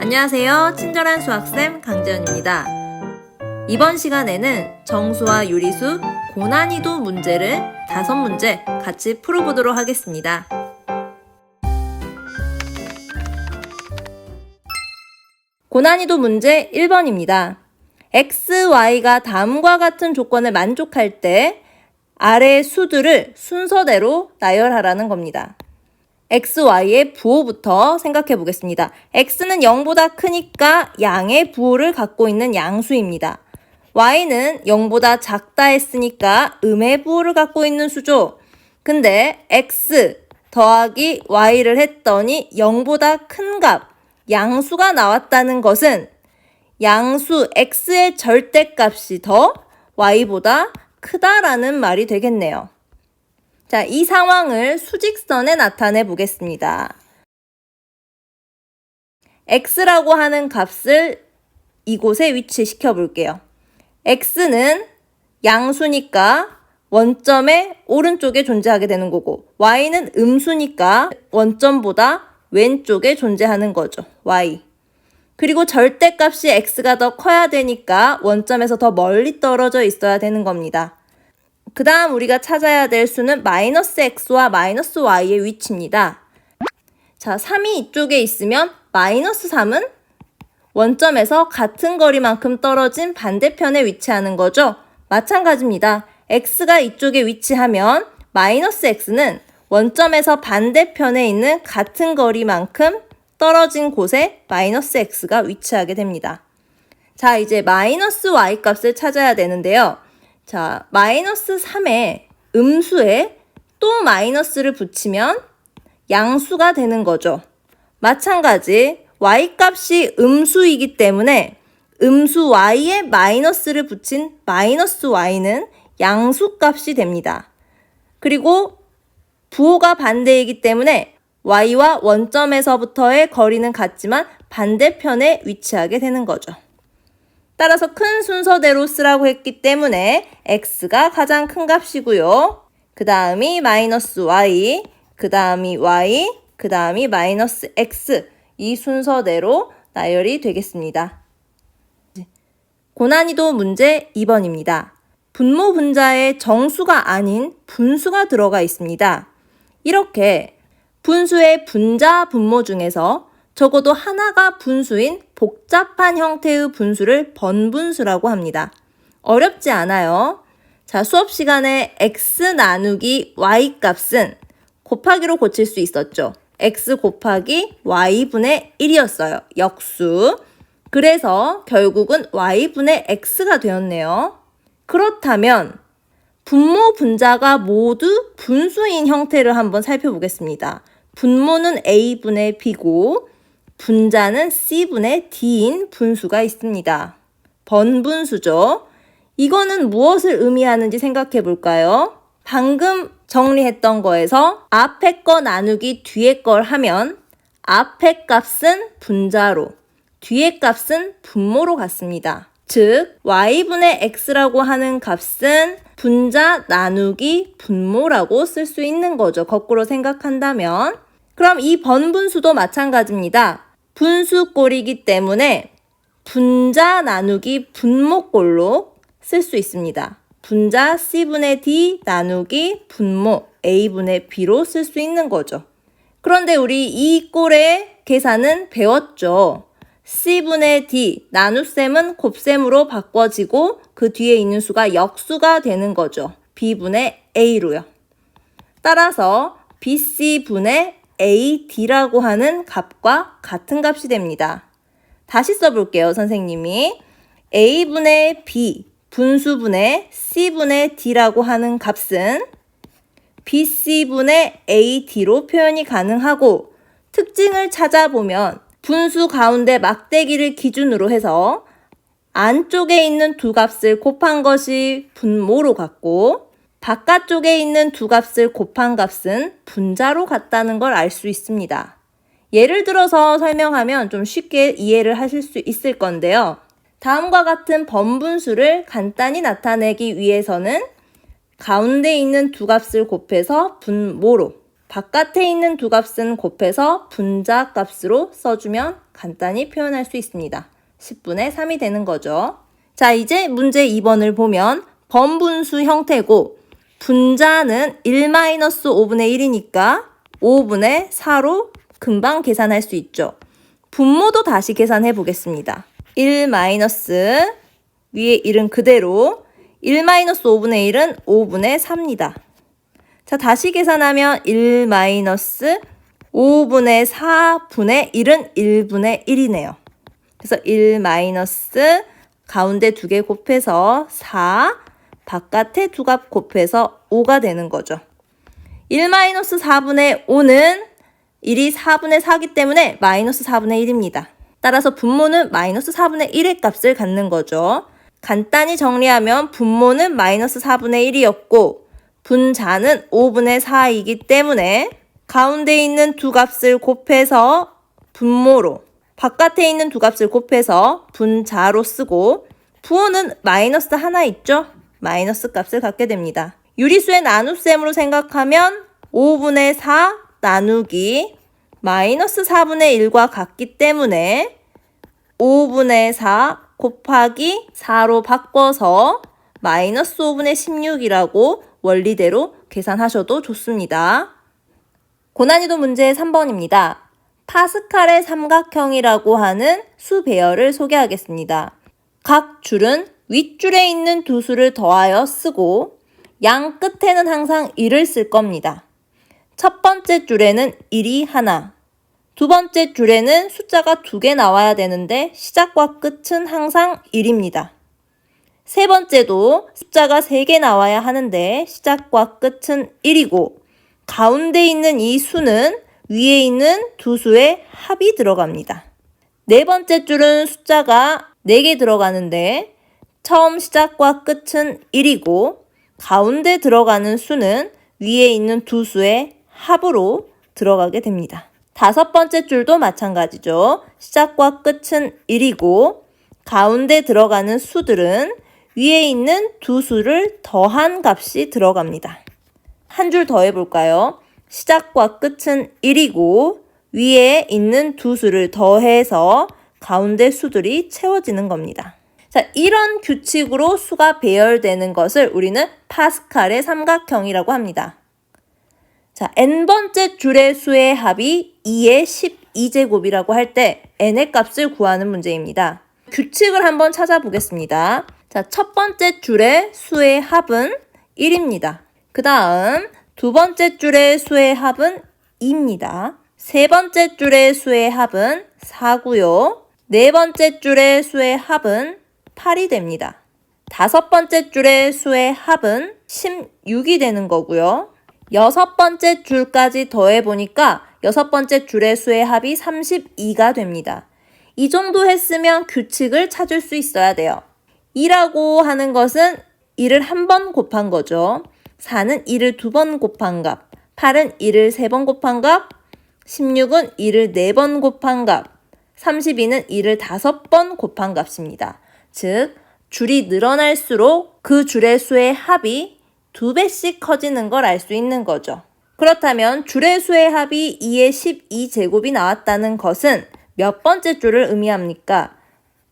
안녕하세요. 친절한 수학쌤 강재현입니다. 이번 시간에는 정수와 유리수 고난이도 문제를 5문제 같이 풀어보도록 하겠습니다. 고난이도 문제 1번입니다. x, y가 다음과 같은 조건을 만족할 때 아래의 수들을 순서대로 나열하라는 겁니다. x, y의 부호부터 생각해 보겠습니다. x는 0보다 크니까 양의 부호를 갖고 있는 양수입니다. y는 0보다 작다 했으니까 음의 부호를 갖고 있는 수죠. 근데 x 더하기 y를 했더니 0보다 큰 값, 양수가 나왔다는 것은 양수 x의 절대값이 더 y보다 크다라는 말이 되겠네요. 자, 이 상황을 수직선에 나타내 보겠습니다. x라고 하는 값을 이곳에 위치시켜 볼게요. x는 양수니까 원점의 오른쪽에 존재하게 되는 거고, y는 음수니까 원점보다 왼쪽에 존재하는 거죠. y. 그리고 절대값이 x가 더 커야 되니까 원점에서 더 멀리 떨어져 있어야 되는 겁니다. 그 다음 우리가 찾아야 될 수는 마이너스 x와 마이너스 y의 위치입니다. 자, 3이 이쪽에 있으면 마이너스 3은 원점에서 같은 거리만큼 떨어진 반대편에 위치하는 거죠. 마찬가지입니다. x가 이쪽에 위치하면 마이너스 x는 원점에서 반대편에 있는 같은 거리만큼 떨어진 곳에 마이너스 x가 위치하게 됩니다. 자, 이제 마이너스 y 값을 찾아야 되는데요. 자, 마이너스 3에 음수에 또 마이너스를 붙이면 양수가 되는 거죠. 마찬가지 y 값이 음수이기 때문에 음수 y에 마이너스를 붙인 마이너스 y는 양수 값이 됩니다. 그리고 부호가 반대이기 때문에 y와 원점에서부터의 거리는 같지만 반대편에 위치하게 되는 거죠. 따라서 큰 순서대로 쓰라고 했기 때문에 x가 가장 큰 값이고요. 그 다음이 마이너스 y, 그 다음이 y, 그 다음이 마이너스 x, 이 순서대로 나열이 되겠습니다. 고난이도 문제 2번입니다. 분모 분자에 정수가 아닌 분수가 들어가 있습니다. 이렇게 분수의 분자 분모 중에서 적어도 하나가 분수인 복잡한 형태의 분수를 번분수라고 합니다. 어렵지 않아요. 자, 수업 시간에 x 나누기 y 값은 곱하기로 고칠 수 있었죠. x 곱하기 y분의 1이었어요. 역수. 그래서 결국은 y분의 x가 되었네요. 그렇다면 분모 분자가 모두 분수인 형태를 한번 살펴보겠습니다. 분모는 a분의 b고 분자는 c분의 d인 분수가 있습니다. 번분수죠. 이거는 무엇을 의미하는지 생각해 볼까요? 방금 정리했던 거에서 앞에 거 나누기 뒤에 걸 하면 앞에 값은 분자로, 뒤에 값은 분모로 같습니다. 즉, y분의 x라고 하는 값은 분자 나누기 분모라고 쓸 수 있는 거죠. 거꾸로 생각한다면. 그럼 이 번분수도 마찬가지입니다. 분수꼴이기 때문에 분자 나누기 분모꼴로 쓸 수 있습니다. 분자 c분의 d 나누기 분모 a분의 b로 쓸 수 있는 거죠. 그런데 우리 이 꼴의 계산은 배웠죠. c분의 d 나눗셈은 곱셈으로 바꿔지고 그 뒤에 있는 수가 역수가 되는 거죠. b분의 a로요. 따라서 bc분의 ad라고 하는 값과 같은 값이 됩니다. 다시 써볼게요, 선생님이. a분의 b 분수분의 c분의 d라고 하는 값은 bc분의 ad로 표현이 가능하고, 특징을 찾아보면 분수 가운데 막대기를 기준으로 해서 안쪽에 있는 두 값을 곱한 것이 분모로 같고, 바깥쪽에 있는 두 값을 곱한 값은 분자로 같다는 걸 알 수 있습니다. 예를 들어서 설명하면 좀 쉽게 이해를 하실 수 있을 건데요. 다음과 같은 번분수를 간단히 나타내기 위해서는 가운데 있는 두 값을 곱해서 분모로, 바깥에 있는 두 값은 곱해서 분자 값으로 써주면 간단히 표현할 수 있습니다. 10분의 3이 되는 거죠. 자, 이제 문제 2번을 보면 번분수 형태고 분자는 1-5분의 1이니까 5분의 4로 금방 계산할 수 있죠. 분모도 다시 계산해 보겠습니다. 1 마이너스 위에 1은 그대로 1-5분의 1은 5분의 4입니다. 자, 다시 계산하면 1 마이너스 5분의 4분의 1은 1분의 1이네요. 그래서 1 마이너스 가운데 두 개 곱해서 4, 바깥에 두 값 곱해서 5가 되는 거죠. 1 마이너스 4분의 5는 1이 4분의 4이기 때문에 마이너스 4분의 1입니다. 따라서 분모는 마이너스 4분의 1의 값을 갖는 거죠. 간단히 정리하면 분모는 마이너스 4분의 1이었고 분자는 5분의 4이기 때문에 가운데 있는 두 값을 곱해서 분모로, 바깥에 있는 두 값을 곱해서 분자로 쓰고 부호는 마이너스 하나 있죠? 마이너스 값을 갖게 됩니다. 유리수의 나눗셈으로 생각하면 5분의 4 나누기 마이너스 4분의 1과 같기 때문에 5분의 4 곱하기 4로 바꿔서 마이너스 5분의 16이라고 원리대로 계산하셔도 좋습니다. 고난이도 문제 3번입니다. 파스칼의 삼각형이라고 하는 수 배열을 소개하겠습니다. 각 줄은 윗줄에 있는 두 수를 더하여 쓰고 양 끝에는 항상 1을 쓸 겁니다. 첫 번째 줄에는 1이 하나, 두 번째 줄에는 숫자가 2개 나와야 되는데 시작과 끝은 항상 1입니다. 세 번째도 숫자가 3개 나와야 하는데 시작과 끝은 1이고 가운데 있는 이 수는 위에 있는 두 수의 합이 들어갑니다. 네 번째 줄은 숫자가 4개 들어가는데 처음 시작과 끝은 1이고 가운데 들어가는 수는 위에 있는 두 수의 합으로 들어가게 됩니다. 다섯 번째 줄도 마찬가지죠. 시작과 끝은 1이고 가운데 들어가는 수들은 위에 있는 두 수를 더한 값이 들어갑니다. 한 줄 더 해볼까요? 시작과 끝은 1이고 위에 있는 두 수를 더해서 가운데 수들이 채워지는 겁니다. 자, 이런 규칙으로 수가 배열되는 것을 우리는 파스칼의 삼각형이라고 합니다. 자, n번째 줄의 수의 합이 2의 12제곱이라고 할 때 n의 값을 구하는 문제입니다. 규칙을 한번 찾아보겠습니다. 자, 첫 번째 줄의 수의 합은 1입니다. 그 다음 두 번째 줄의 수의 합은 2입니다. 세 번째 줄의 수의 합은 4고요. 네 번째 줄의 수의 합은 8이 됩니다. 다섯 번째 줄의 수의 합은 16이 되는 거고요. 여섯 번째 줄까지 더해보니까 여섯 번째 줄의 수의 합이 32가 됩니다. 이 정도 했으면 규칙을 찾을 수 있어야 돼요. 2라고 하는 것은 1을 한 번 곱한 거죠. 4는 1을 2번 곱한 값, 8은 1을 3번 곱한 값, 16은 1을 4번 곱한 값, 32는 1을 5번 곱한 값입니다. 즉, 줄이 늘어날수록 그 줄의 수의 합이 2배씩 커지는 걸 알 수 있는 거죠. 그렇다면 줄의 수의 합이 2의 12제곱이 나왔다는 것은 몇 번째 줄을 의미합니까?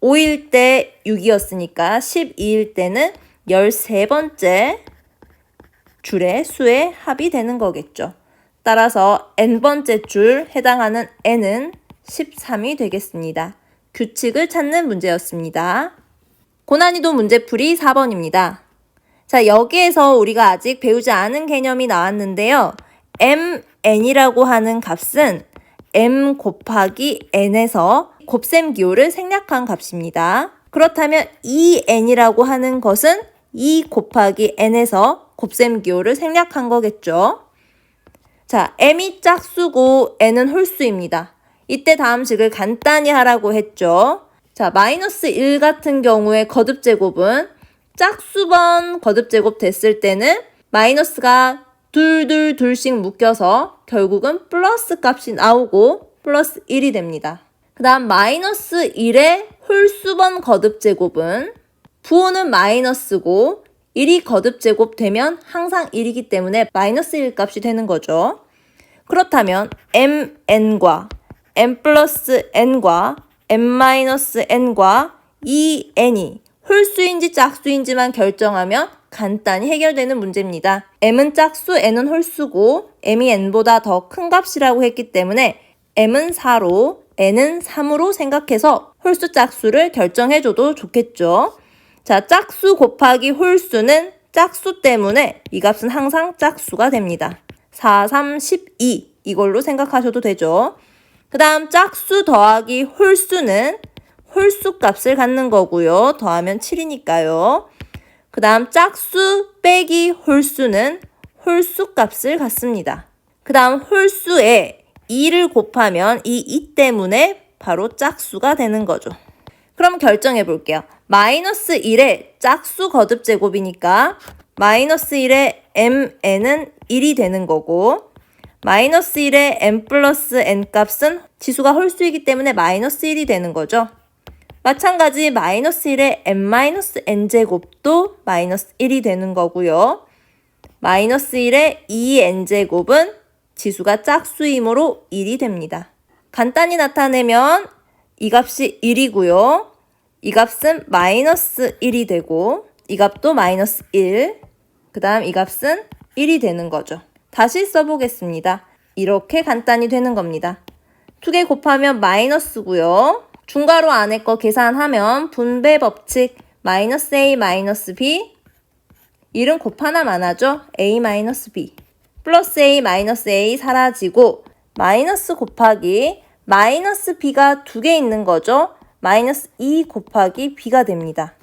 5일 때 6이었으니까 12일 때는 13번째 줄의 수의 합이 되는 거겠죠. 따라서 n번째 줄 해당하는 n은 13이 되겠습니다. 규칙을 찾는 문제였습니다. 고난이도 문제풀이 4번입니다. 자, 여기에서 우리가 아직 배우지 않은 개념이 나왔는데요. mn이라고 하는 값은 m 곱하기 n에서 곱셈 기호를 생략한 값입니다. 그렇다면 2n이라고 하는 것은 2 곱하기 n에서 곱셈 기호를 생략한 거겠죠. 자, m이 짝수고 n은 홀수입니다. 이때 다음 식을 간단히 하라고 했죠. 자, 마이너스 1 같은 경우에 거듭제곱은 짝수번 거듭제곱 됐을 때는 마이너스가 둘씩 묶여서 결국은 플러스 값이 나오고 플러스 1이 됩니다. 그 다음 마이너스 1의 홀수번 거듭제곱은 부호는 마이너스고 1이 거듭제곱 되면 항상 1이기 때문에 마이너스 1 값이 되는 거죠. 그렇다면 mn과 m 플러스 n과 m 마이너스 n과 이 n이 홀수인지 짝수인지만 결정하면 간단히 해결되는 문제입니다. m은 짝수, n은 홀수고 m이 n보다 더 큰 값이라고 했기 때문에 m은 4로 n은 3으로 생각해서 홀수 짝수를 결정해줘도 좋겠죠. 자, 짝수 곱하기 홀수는 짝수 때문에 이 값은 항상 짝수가 됩니다. 4, 3, 12 이걸로 생각하셔도 되죠. 그 다음 짝수 더하기 홀수는 홀수 값을 갖는 거고요. 더하면 7이니까요. 그 다음 짝수 빼기 홀수는 홀수 값을 갖습니다. 그 다음 홀수에 2를 곱하면 이 2 때문에 바로 짝수가 되는 거죠. 그럼 결정해 볼게요. 마이너스 1의 짝수 거듭 제곱이니까 마이너스 1의 mn은 1이 되는 거고 마이너스 1의 m 플러스 n 값은 지수가 홀수이기 때문에 마이너스 1이 되는 거죠. 마찬가지 마이너스 1의 m-n 제곱도 마이너스 1이 되는 거고요. 마이너스 1의 2n 제곱은 지수가 짝수이므로 1이 됩니다. 간단히 나타내면 이 값이 1이고요. 이 값은 마이너스 1이 되고 이 값도 마이너스 1, 그 다음 이 값은 1이 되는 거죠. 다시 써보겠습니다. 이렇게 간단히 되는 겁니다. 2개 곱하면 마이너스고요. 중괄호 안에 거 계산하면 분배 법칙 마이너스 a 마이너스 b 1은 곱 하나만 하죠. a 마이너스 b 플러스 a 마이너스 a 사라지고 마이너스 곱하기 마이너스 b가 2개 있는 거죠. 마이너스 2 곱하기 b가 됩니다.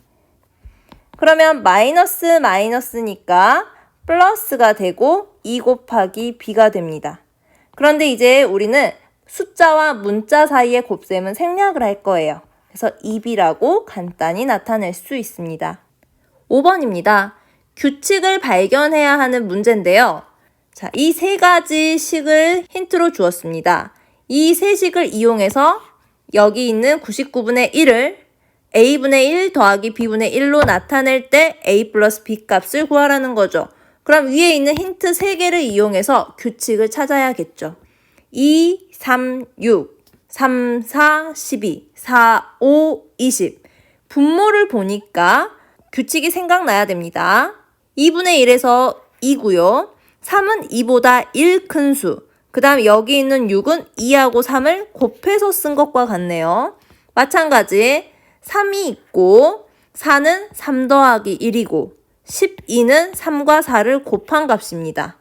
그러면 마이너스 마이너스니까 플러스가 되고 2 곱하기 b가 됩니다. 그런데 이제 우리는 숫자와 문자 사이의 곱셈은 생략을 할 거예요. 그래서 2b라고 간단히 나타낼 수 있습니다. 5번입니다. 규칙을 발견해야 하는 문제인데요. 자, 이 세 가지 식을 힌트로 주었습니다. 이 세 식을 이용해서 여기 있는 99분의 1을 a분의 1 더하기 b분의 1로 나타낼 때 a 플러스 b 값을 구하라는 거죠. 그럼 위에 있는 힌트 3개를 이용해서 규칙을 찾아야겠죠. 2, 3, 6, 3, 4, 12, 4, 5, 20 분모를 보니까 규칙이 생각나야 됩니다. 2분의 1에서 2고요. 3은 2보다 1 큰 수. 그 다음 여기 있는 6은 2하고 3을 곱해서 쓴 것과 같네요. 마찬가지 3이 있고 4는 3 더하기 1이고 12는 3과 4를 곱한 값입니다.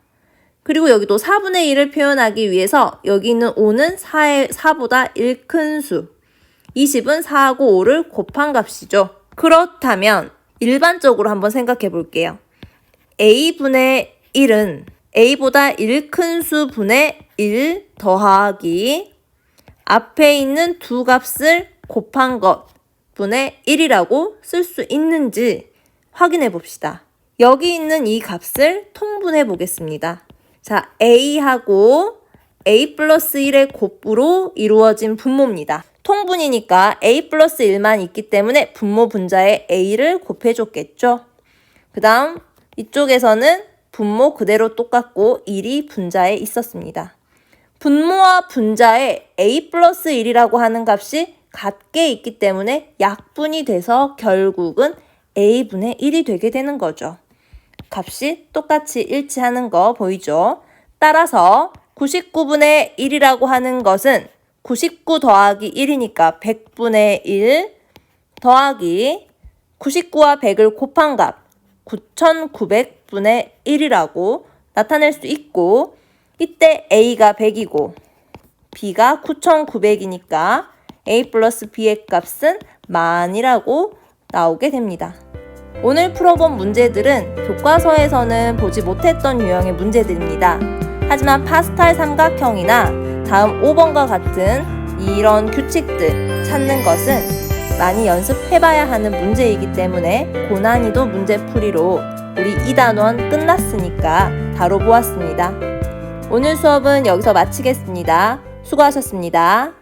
그리고 여기도 4분의 1을 표현하기 위해서 여기 있는 5는 4보다 1 큰 수. 20은 4하고 5를 곱한 값이죠. 그렇다면 일반적으로 한번 생각해 볼게요. a분의 1은 a보다 1 큰 수 분의 1 더하기 앞에 있는 두 값을 곱한 것 분의 1이라고 쓸 수 있는지 확인해 봅시다. 여기 있는 이 값을 통분해 보겠습니다. 자, a하고 a 플러스 1의 곱으로 이루어진 분모입니다. 통분이니까 a 플러스 1만 있기 때문에 분모 분자에 a를 곱해줬겠죠. 그 다음 이쪽에서는 분모 그대로 똑같고 1이 분자에 있었습니다. 분모와 분자에 a 플러스 1이라고 하는 값이 같게 있기 때문에 약분이 돼서 결국은 a분의 1이 되게 되는 거죠. 값이 똑같이 일치하는 거 보이죠? 따라서 99분의 1이라고 하는 것은 99 더하기 1이니까 100분의 1 더하기 99와 100을 곱한 값 9900분의 1이라고 나타낼 수 있고 이때 a가 100이고 b가 9900이니까 a 플러스 b의 값은 만이라고 나오게 됩니다. 오늘 풀어본 문제들은 교과서에서는 보지 못했던 유형의 문제들입니다. 하지만 파스칼 삼각형이나 다음 5번과 같은 이런 규칙들 찾는 것은 많이 연습해봐야 하는 문제이기 때문에 고난이도 문제풀이로 우리 2단원 끝났으니까 다뤄보았습니다. 오늘 수업은 여기서 마치겠습니다. 수고하셨습니다.